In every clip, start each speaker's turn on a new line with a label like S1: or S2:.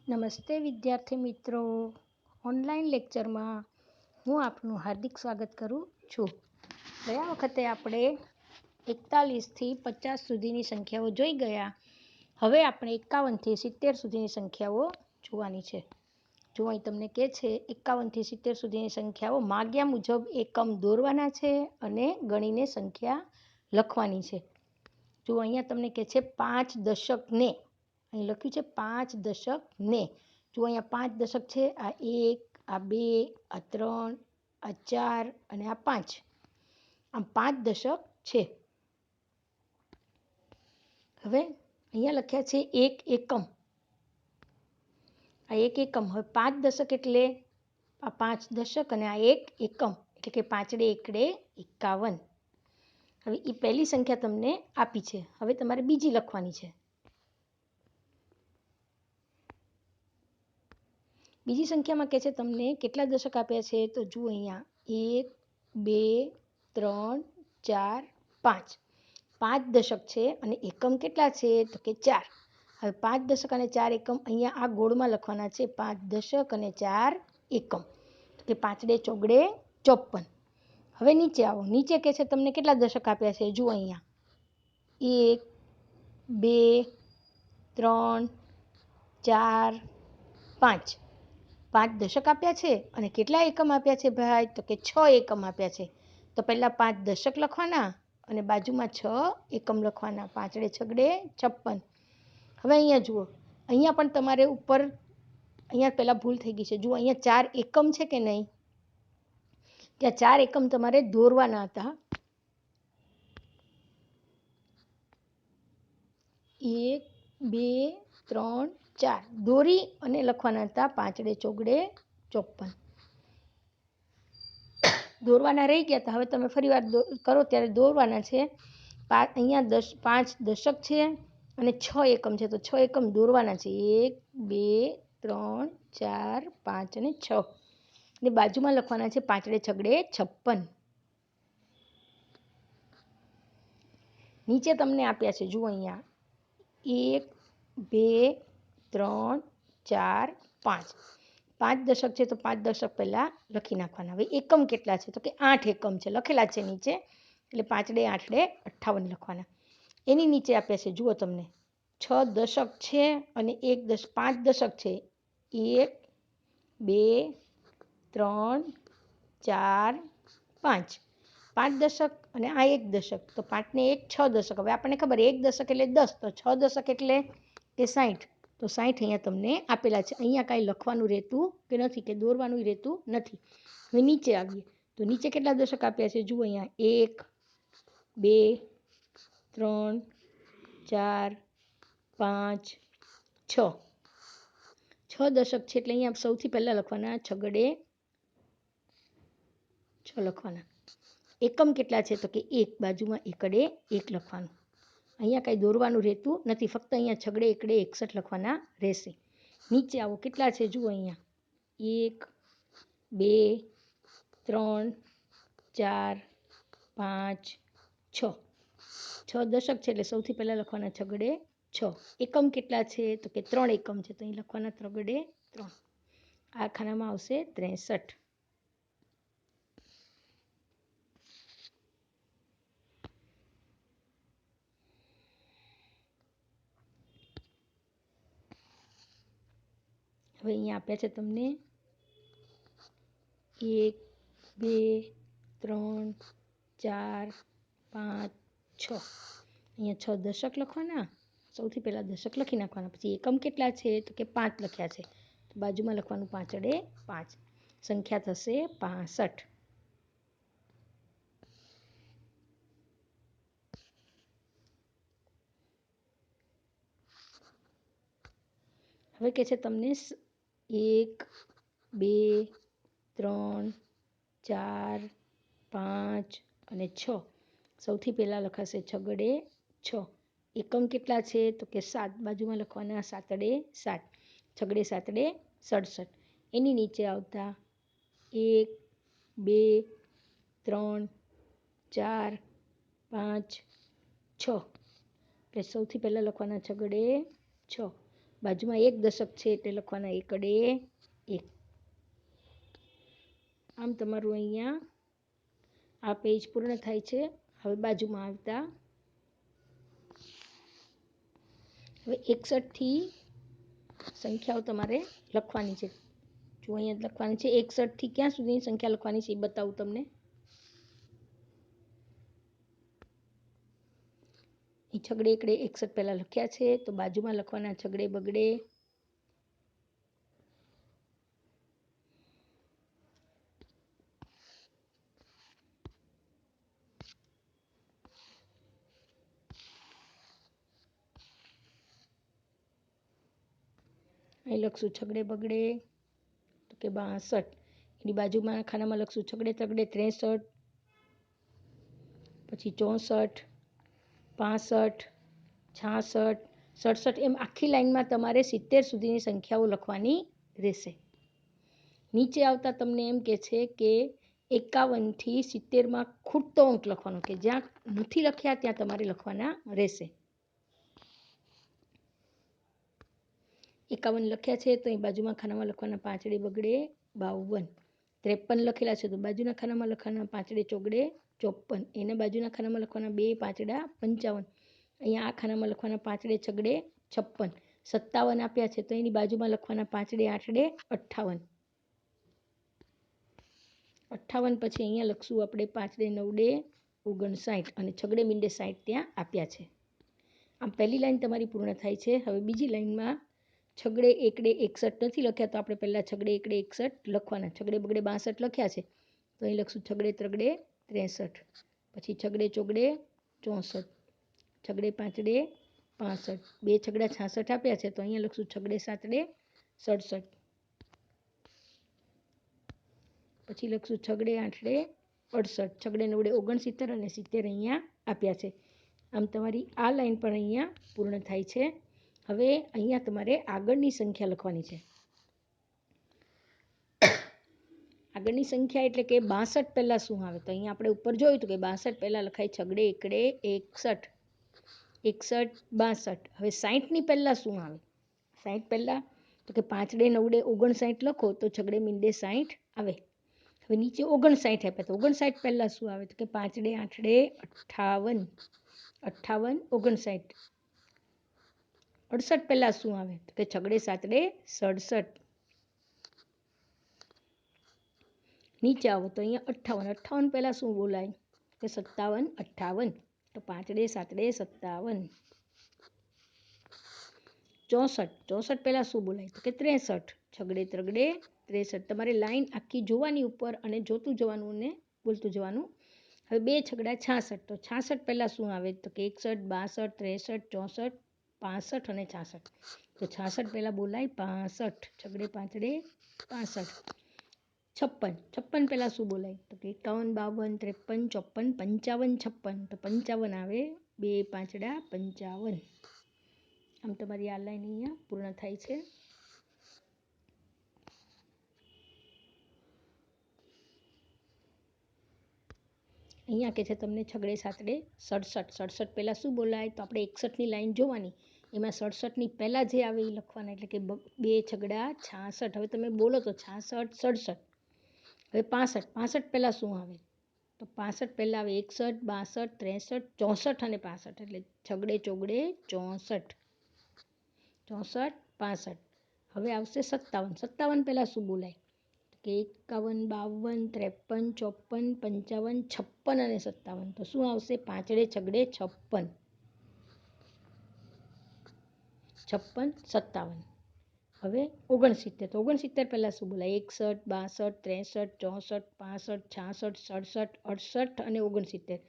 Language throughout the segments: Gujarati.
S1: નમસ્તે વિદ્યાર્થી મિત્રો, ઓનલાઈન લેક્ચરમાં હું આપનું હાર્દિક સ્વાગત કરું છું. ગયા વખતે આપણે 41થી 50 સુધીની સંખ્યાઓ જોઈ ગયા. હવે આપણે 51થી 70 સુધીની સંખ્યાઓ જોવાની છે. જો અહીં તમને કહે છે 51થી 70 સુધીની સંખ્યાઓ માગ્યા મુજબ એકમ દોરવાના છે અને ગણીને સંખ્યા લખવાની છે. જો અહીંયા તમને કહે છે 5 દશકને, અહીં લખ્યું છે 5 દશક ને. જો અહીંયા 5 દશક છે, આ 1, આ 2, આ 3, આ 4 અને આ 5. આમ 5 દશક છે. હવે અહીંયા લખ્યા છે 1 એકમ. આ 1 એકમ. હવે 5 દશક એટલે આ 5 દશક અને આ 1 એકમ એટલે કે 5 એકડે 51. હવે એ પહેલી સંખ્યા તમને આપી છે. હવે તમારે બીજી લખવાની છે. બીજી સંખ્યામાં કહે છે તમને કેટલા દશક આપ્યા છે, તો જુઓ અહીંયા 1, 2, 3, 4, 5. 5 દશક છે અને એકમ કેટલા છે, તો કે 4. હવે 5 દશક અને 4 એકમ અહીંયા આ ગોળમાં લખવાના છે. 5 દશક અને 4 એકમ કે 5 ચોગડે 54. હવે નીચે આવો. નીચે કહે છે તમને કેટલા દશક આપ્યા છે, જુઓ અહીંયા 1, 2, 3, 4, 5. 5 દશક આપ્યા છે અને કેટલા એકમ આપ્યા છે ભાઈ, તો કે 6 એકમ આપ્યા છે. તો પહેલા 5 દશક લખવાના અને બાજુમાં 6 એકમ લખવાના. 5 છગડે 56. હવે અહીંયા જુઓ, અહીંયા પણ તમારે ઉપર અહીંયા પહેલા ભૂલ થઈ ગઈ છે. જુઓ અહીંયા 4 એકમ છે કે નહીં, ત્યાં 4 એકમ તમારે દોરવાના હતા. 1, 2, 3, 4 દોરી અને લખવાના હતા. 5 ચોગડે 54 દોરવાના રહી ગયા હતા. હવે તમે ફરી વાર કરો ત્યારે દોરવાના છે. અહીંયા 5 દશક છે અને 6 એકમ છે, તો 6 એકમ દોરવાના છે. 1, 2, 3, 4, 5 અને 6 ને બાજુમાં લખવાના છે 5 છગડે 56. નીચે તમને આપ્યા છે, જુઓ અહીંયા 1, 2, 3, 4, 5. 5 દશક છે તો 5 દશક પહેલા લખી નાખવાના. હવે એકમ કેટલા છે, તો કે 8 એકમ છે, લખેલા છે નીચે. એટલે 5 8 58 લખવાના. એની નીચે આપ્યા છે, જુઓ તમને 6 દશક છે અને 5 દશક છે. 1, 2, 3, 4, 5. 5 દશક અને આ 1 દશક, તો 5 ને 1 6 દશક. હવે આપણને ખબર 1 દશક એટલે 10, તો 6 દશક એટલે કે 60. તો 60 અહીંયા તમને આપેલા છે. અહીંયા કાંઈ લખવાનું રહેતું કે નથી, કે દોરવાનું રહેતું નથી. હવે નીચે આવીએ તો નીચે કેટલા દશક આપ્યા છે, જુઓ અહીંયા 1, 2, 3, 4, 5, 6. 6 દશક છે એટલે અહીંયા સૌથી પહેલાં લખવાના છગડે 6 લખવાના. એકમ કેટલા છે, તો કે 1, બાજુમાં એકડે 1 લખવાનું. અહીંયા કાંઈ દોરવાનું રહેતું નથી, ફક્ત અહીંયા છગડે એકડે 61 લખવાના રહેશે. નીચે આવો કેટલા છે, જુઓ અહીંયા 1, 2, 3, 4, 5, 6. 6 દશક છે એટલે સૌથી પહેલાં લખવાના છગડે 6. એકમ કેટલા છે, તો કે 3 એકમ છે, તો અહીં લખવાના છગડે 3. આ ખાનામાં આવશે 63. હવે અહીંયા આપ્યા છે તમને 1, 2, 3, 4, 5, 6. અહીંયા 6 દશક લખવાના. સૌથી પહેલાં દશક લખી નાખવાના. પછી એકમ કેટલા છે, તો કે 5 લખ્યા છે, તો બાજુમાં લખવાનું 5 5. સંખ્યા થશે 65. હવે કહે છે તમને 1, 2, 3, 4, 5 અને 6. સૌથી પહેલાં લખાશે છગડે 6. એકમ કેટલા છે, તો કે 7, બાજુમાં લખવાના 7 7. છગડે 7 67. એની નીચે આવતા 1, 2, 3, 4, 5, 6. એટલે સૌથી પહેલાં લખવાના છગડે 6, બાજુમાં 1 દશક છે એટલે લખવાના એકડે 1. આમ તમારું અહીંયા આ પેજ પૂર્ણ થાય છે. હવે બાજુમાં આવતા હવે 61 થી સંખ્યાઓ તમારે લખવાની છે. જો અહીંયા લખવાની છે 61 થી ક્યાં સુધીની સંખ્યા લખવાની છે એ બતાવું તમને. એ છગડે એકડે 61 પહેલા લખ્યા છે, તો બાજુમાં લખવાના છગડે બગડે અહીં લખશું છગડે બગડે તો કે 62. એની બાજુમાં ખાનામાં લખશું છગડે તગડે 63, પછી 64, 65, 66, 67 એમ આખી લાઈનમાં તમારે 70 સુધીની સંખ્યાઓ લખવાની રહેશે. નીચે આવતા તમને એમ કે છે કે 51 થી 70માં ખૂટતો અંક લખવાનો, કે જ્યાં નથી લખ્યા ત્યાં તમારે લખવાના રહેશે. 51 લખ્યા છે તો એ બાજુમાં ખાનામાં લખવાના પાંચડે બગડે 52. 53 લખેલા છે તો બાજુના ખાનામાં લખવાના પાંચડે ચોગડે 54. એના બાજુના ખાનામાં લખવાના 2 પાંચડા 55. અહીંયા આ ખાનામાં લખવાના પાંચડે છગડે 56. 57 આપ્યા છે તો એની બાજુમાં લખવાના પાંચડે આઠડે 58. 58 પછી અહીંયા લખશું આપણે પાંચડે નવડે 59 અને છગડે મીંડે 60 ત્યાં આપ્યા છે. આમ પહેલી લાઈન તમારી પૂર્ણ થાય છે. હવે બીજી લાઈનમાં છગડે એકડે 61 નથી લખ્યા તો આપણે પહેલાં છગડે એકડે 61 લખવાના. છગડે બગડે 62 લખ્યા છે તો અહીં લખશું છગડે ત્રગડે 63, પછી છગડે ચોગડે 64, છગડે પાંચડે 65, 2 છગડા 66 આપ્યા છે તો અહીંયા લખશું છગડે સાતડે 67, પછી લખશું છગડે આઠડે 68, છગડે નવડે 69 અને 70 અહીંયા આપ્યા છે. આમ તમારી આ લાઈન પણ અહીંયા પૂર્ણ થાય છે. હવે અહીંયા તમારે આગળની સંખ્યા લખવાની છે. આગળની સંખ્યા એટલે કે 62 પહેલાં શું આવે તો અહીંયા આપણે ઉપર જોયું હતું કે 62 પહેલાં લખાય છગડે એકડે 61, 61, 62. હવે 60ની પહેલાં શું આવે? 60 પહેલાં તો કે પાંચડે નવડે 59 લખો તો છગડે મીંડે 60 આવે. હવે નીચે 59 આપ્યા તો 59 પહેલાં શું આવે તો કે પાંચડે આઠડે 58, 58, 59. 68 પહેલાં શું આવે તો કે છગડે સાતડે 67. નીચે આવો તો અહીંયા 58, 58 પહેલાં શું બોલાય કે 57, 58. તો પાંચડે સાતડે 57. 64, 64 પહેલાં શું બોલાય તો કે 63, છગડે ત્રગડે 63. તમારે લાઈન આખી જોવાની ઉપર અને જોતું જવાનું ને બોલતું જવાનું. હવે 2 છગડા 66 તો 66 પહેલાં શું આવે તો કે 61, 62, 63, 64, 65 અને 66. તો 66 પહેલાં બોલાય 65, છગડે પાંચડે 65. 56, 56 પહેલાં શું બોલાય તો કે 51, 52, 53, 54, 55, 56. તો 55 આવે 2 પાંચડા 55. આમ તમારી આ લાઈન અહીંયા પૂર્ણ થાય છે. અહીંયા કે છે તમને છગડે સાતડે 67, 67 પહેલાં શું બોલાય તો આપણે 61ની લાઈન જોવાની, એમાં 67ની પહેલાં જે આવે એ લખવાના, એટલે કે 2 છગડા 66. હવે તમે બોલો તો 66, 67. હવે 65, 65 પહેલાં શું આવે તો 65 પહેલાં આવે 61, 62, 63, 64 અને 65. એટલે છગડે ચોગડે 64, 64, 65. હવે આવશે 57, 57 પહેલાં શું બોલાય કે 51, 52, 53, 54, 55, 56 અને 57. તો શું આવશે પાંચડે છગડે 56, 56, 57. હવે 69, તો 69 પહેલાં શું બોલાય 61, 62, 63, 64, 65, 66, 67, 68 અને 69.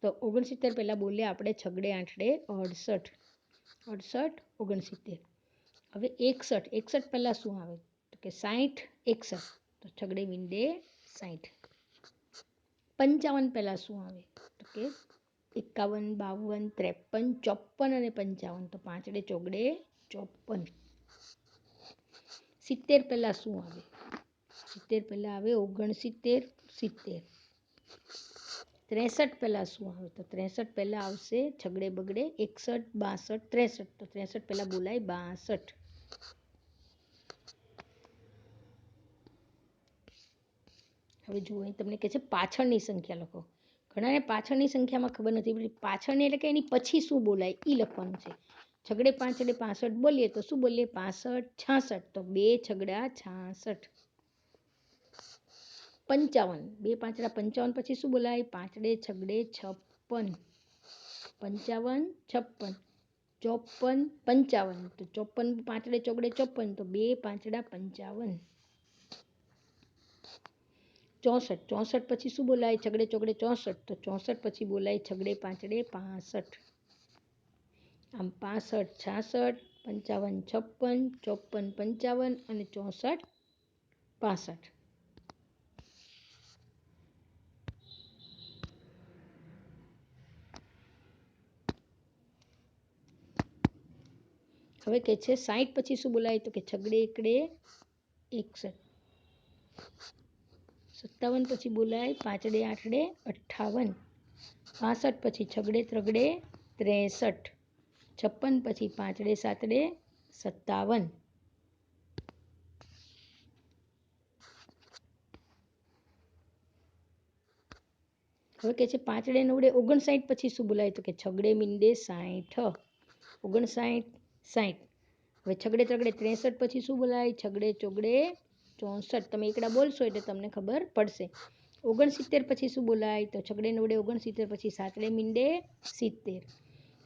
S1: તો 69 પહેલાં બોલ્યા આપણે છગડે આઠડે 68, 68, 69. હવે 61, 61 પહેલાં શું આવે તો કે 60, 61. તો છગડે મીંડે 60. 55 પહેલાં શું આવે તો કે 51, 52, 53, 54 અને 55. તો પાંચડે ચોગડે 54. 70 પહેલાં શું આવે 70 પહેલાં આવે 69, 70. 63 પહેલાં શું આવે તો 63 પહેલાં આવશે છગડે બગડે 61, 62, 63. તો 63 પહેલાં બોલાય 62. હવે જુઓ અહીં તમને કહે છે પાછળની સંખ્યા લખો. ઘણાને પાછળની સંખ્યામાં ખબર નથી પડતી. પાછળની એટલે કે એની પછી શું બોલાય એ લખવાનું છે. છગડે પાંચડે 65 બોલીએ તો શું બોલીએ? 65 66. તો 2 છગડા 66. 55. 2 પાંચડા 55 પછી શું બોલાય? પાંચડે છગડે 56. 55 56. 54 55. તો 54 પાંચડે ચોગડે 54. તો 2 પાંચડા 55. 64. 64 પછી શું બોલાય? છગડે ચોગડે 64. તો 64 પછી બોલાય છગડે પાંચડે 65. આમ 65 66, 55 56, 54 55 અને 64 65. હવે કે છે 60 પછી શું બોલાય? તો કે છગડે એકડે 61. 57 પછી બોલાય પાંચડે આઠડે 58. 65 પછી છગડે ત્રગડે 63. 56 પછી પાંચડે સાતડે 57. હવે કે છે પાંચડે નવડે 59 પછી શું બોલાય? તો કે છગડે મીંડે 60. 59 60. હવે છગડે ત્રગડે 63 પછી શું બોલાય? છગડે ચોગડે 64. તમે એકડા બોલશો એટલે તમને ખબર પડશે. 69 પછી શું બોલાય? તો છગડે નવડે 69 પછી સાતડે મીંડે 70.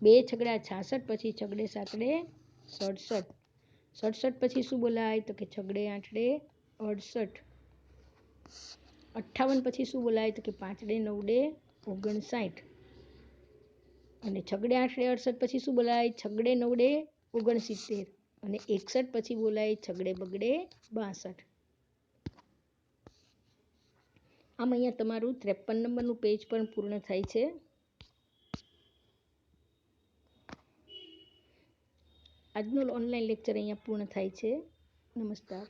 S1: 2 છગડા 66 પછી છગડે સાતડે 67. 67 પછી શું બોલાય? તો કે છગડે આઠડે 68. 58 પછી શું બોલાય? તો કે પાંચડે નવડે 59. અને છગડે આઠડે 68 પછી શું બોલાય? છગડે નવડે 69. અને 61 પછી બોલાય છગડે બગડે 62. આમ અહીંયા તમારું 53 નંબરનું પેજ પણ પૂર્ણ થાય છે. આજનો ઓનલાઈન લેક્ચર અહીંયા પૂર્ણ થાય છે. નમસ્કાર.